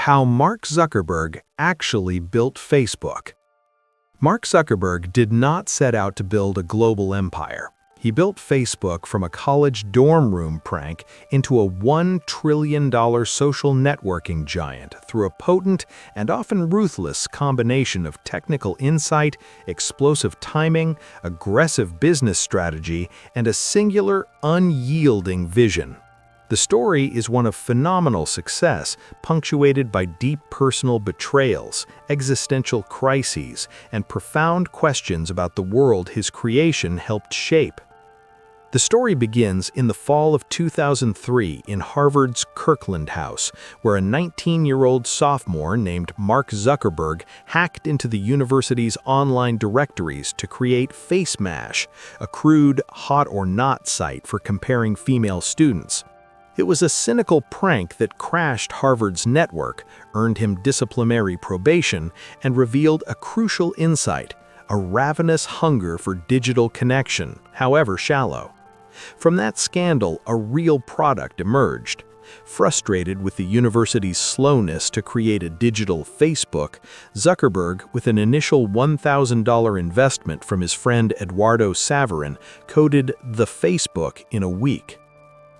How Mark Zuckerberg actually built Facebook. Mark Zuckerberg did not set out to build a global empire. He built Facebook from a college dorm room prank into a $1 trillion social networking giant through a potent and often ruthless combination of technical insight, explosive timing, aggressive business strategy, and a singular, unyielding vision. The story is one of phenomenal success, punctuated by deep personal betrayals, existential crises, and profound questions about the world his creation helped shape. The story begins in the fall of 2003 in Harvard's Kirkland House, where a 19-year-old sophomore named Mark Zuckerberg hacked into the university's online directories to create FaceMash, a crude hot or not site for comparing female students. It was a cynical prank that crashed Harvard's network, earned him disciplinary probation, and revealed a crucial insight: a ravenous hunger for digital connection, however shallow. From that scandal, a real product emerged. Frustrated with the university's slowness to create a digital Facebook, Zuckerberg, with an initial $1,000 investment from his friend Eduardo Saverin, coded the Facebook in a week.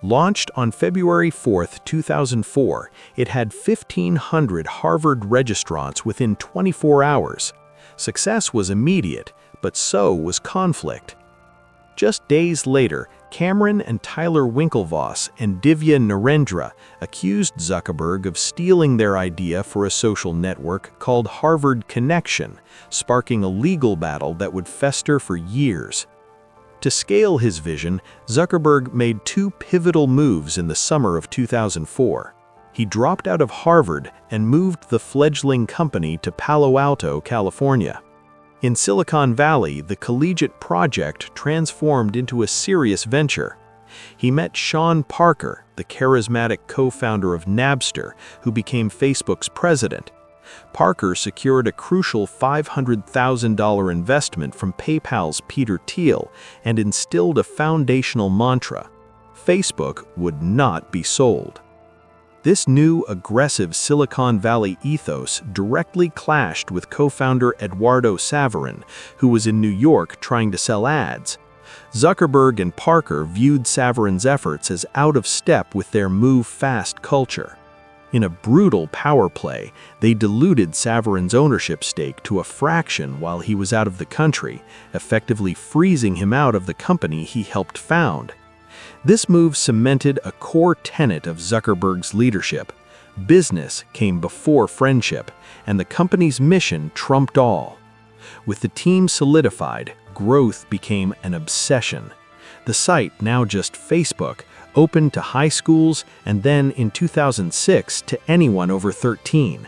Launched on February 4, 2004, it had 1,500 Harvard registrants within 24 hours. Success was immediate, but so was conflict. Just days later, Cameron and Tyler Winklevoss and Divya Narendra accused Zuckerberg of stealing their idea for a social network called Harvard Connection, sparking a legal battle that would fester for years. To scale his vision, Zuckerberg made two pivotal moves in the summer of 2004. He dropped out of Harvard and moved the fledgling company to Palo Alto, California. In Silicon Valley, the collegiate project transformed into a serious venture. He met Sean Parker, the charismatic co-founder of Napster, who became Facebook's president. Parker secured a crucial $500,000 investment from PayPal's Peter Thiel and instilled a foundational mantra: Facebook would not be sold. This new, aggressive Silicon Valley ethos directly clashed with co-founder Eduardo Saverin, who was in New York trying to sell ads. Zuckerberg and Parker viewed Saverin's efforts as out of step with their move-fast culture. In a brutal power play, they diluted Saverin's ownership stake to a fraction while he was out of the country, effectively freezing him out of the company he helped found. This move cemented a core tenet of Zuckerberg's leadership: business came before friendship, and the company's mission trumped all. With the team solidified, growth became an obsession. The site, now just Facebook, opened to high schools and then in 2006 to anyone over 13.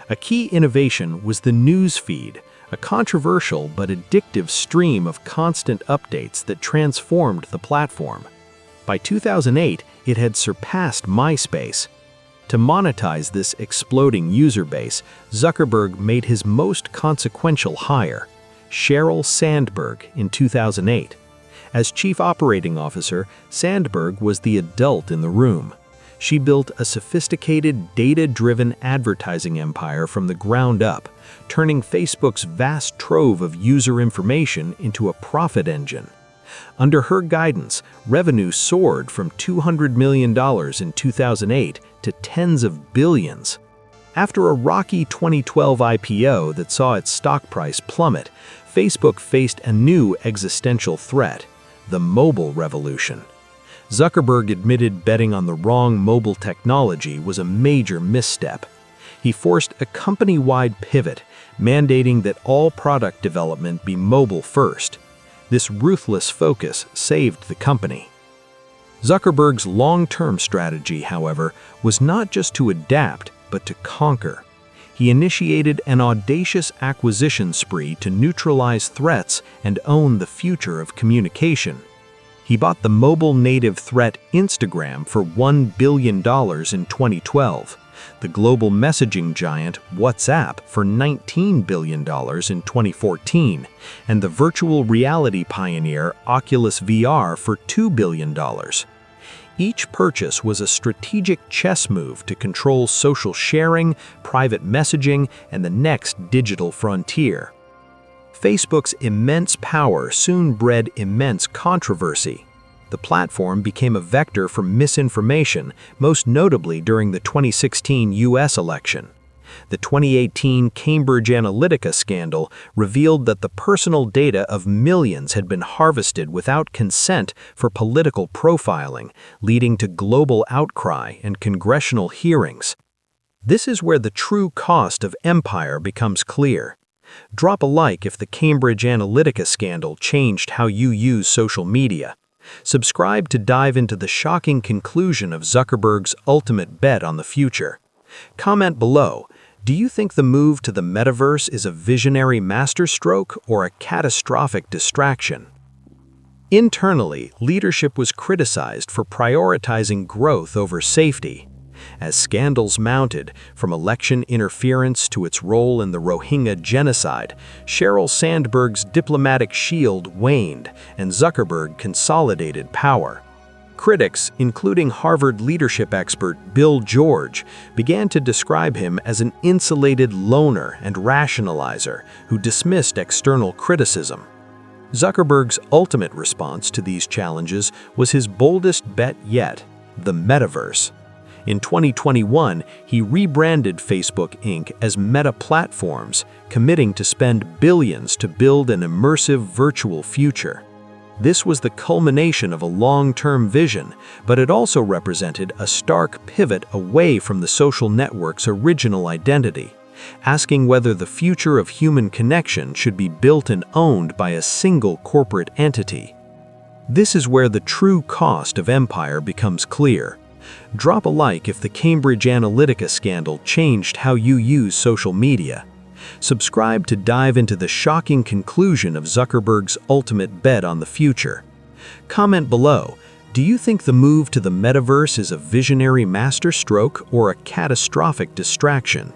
A key innovation was the news feed, a controversial but addictive stream of constant updates that transformed the platform. By 2008, it had surpassed MySpace. To monetize this exploding user base, Zuckerberg made his most consequential hire, Sheryl Sandberg, in 2008. As Chief Operating Officer, Sandberg was the adult in the room. She built a sophisticated, data-driven advertising empire from the ground up, turning Facebook's vast trove of user information into a profit engine. Under her guidance, revenue soared from $200 million in 2008 to tens of billions. After a rocky 2012 IPO that saw its stock price plummet, Facebook faced a new existential threat: the mobile revolution. Zuckerberg admitted betting on the wrong mobile technology was a major misstep. He forced a company-wide pivot, mandating that all product development be mobile first. This ruthless focus saved the company. Zuckerberg's long-term strategy, however, was not just to adapt, but to conquer. He initiated an audacious acquisition spree to neutralize threats and own the future of communication. He bought the mobile-native threat Instagram for $1 billion in 2012, the global messaging giant WhatsApp for $19 billion in 2014, and the virtual reality pioneer Oculus VR for $2 billion. Each purchase was a strategic chess move to control social sharing, private messaging, and the next digital frontier. Facebook's immense power soon bred immense controversy. The platform became a vector for misinformation, most notably during the 2016 U.S. election. The 2018 Cambridge Analytica scandal revealed that the personal data of millions had been harvested without consent for political profiling, leading to global outcry and congressional hearings. This is where the true cost of empire becomes clear. Drop a like if the Cambridge Analytica scandal changed how you use social media. Subscribe to dive into the shocking conclusion of Zuckerberg's ultimate bet on the future. Comment below. Do you think the move to the metaverse is a visionary masterstroke or a catastrophic distraction? Internally, leadership was criticized for prioritizing growth over safety. As scandals mounted, from election interference to its role in the Rohingya genocide, Sheryl Sandberg's diplomatic shield waned and Zuckerberg consolidated power. Critics, including Harvard leadership expert Bill George, began to describe him as an insulated loner and rationalizer who dismissed external criticism. Zuckerberg's ultimate response to these challenges was his boldest bet yet, the metaverse. In 2021, he rebranded Facebook Inc. as Meta Platforms, committing to spend billions to build an immersive virtual future. This was the culmination of a long-term vision, but it also represented a stark pivot away from the social network's original identity, asking whether the future of human connection should be built and owned by a single corporate entity. This is where the true cost of empire becomes clear. Drop a like if the Cambridge Analytica scandal changed how you use social media. Subscribe to dive into the shocking conclusion of Zuckerberg's ultimate bet on the future. Comment below, do you think the move to the metaverse is a visionary masterstroke or a catastrophic distraction?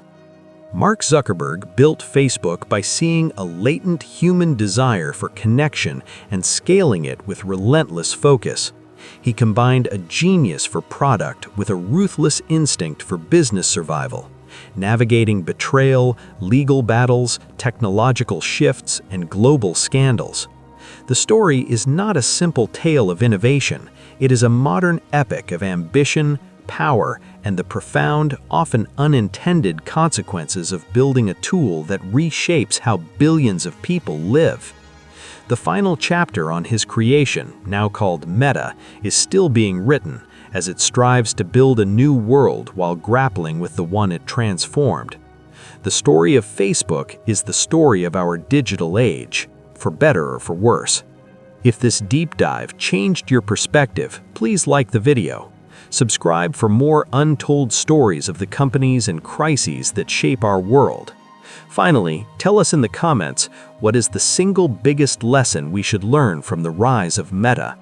Mark Zuckerberg built Facebook by seeing a latent human desire for connection and scaling it with relentless focus. He combined a genius for product with a ruthless instinct for business survival, navigating betrayal, legal battles, technological shifts, and global scandals. The story is not a simple tale of innovation. It is a modern epic of ambition, power, and the profound, often unintended consequences of building a tool that reshapes how billions of people live. The final chapter on his creation, now called Meta, is still being written, as it strives to build a new world while grappling with the one it transformed. The story of Facebook is the story of our digital age, for better or for worse. If this deep dive changed your perspective, please like the video. Subscribe for more untold stories of the companies and crises that shape our world. Finally, tell us in the comments, what is the single biggest lesson we should learn from the rise of Meta?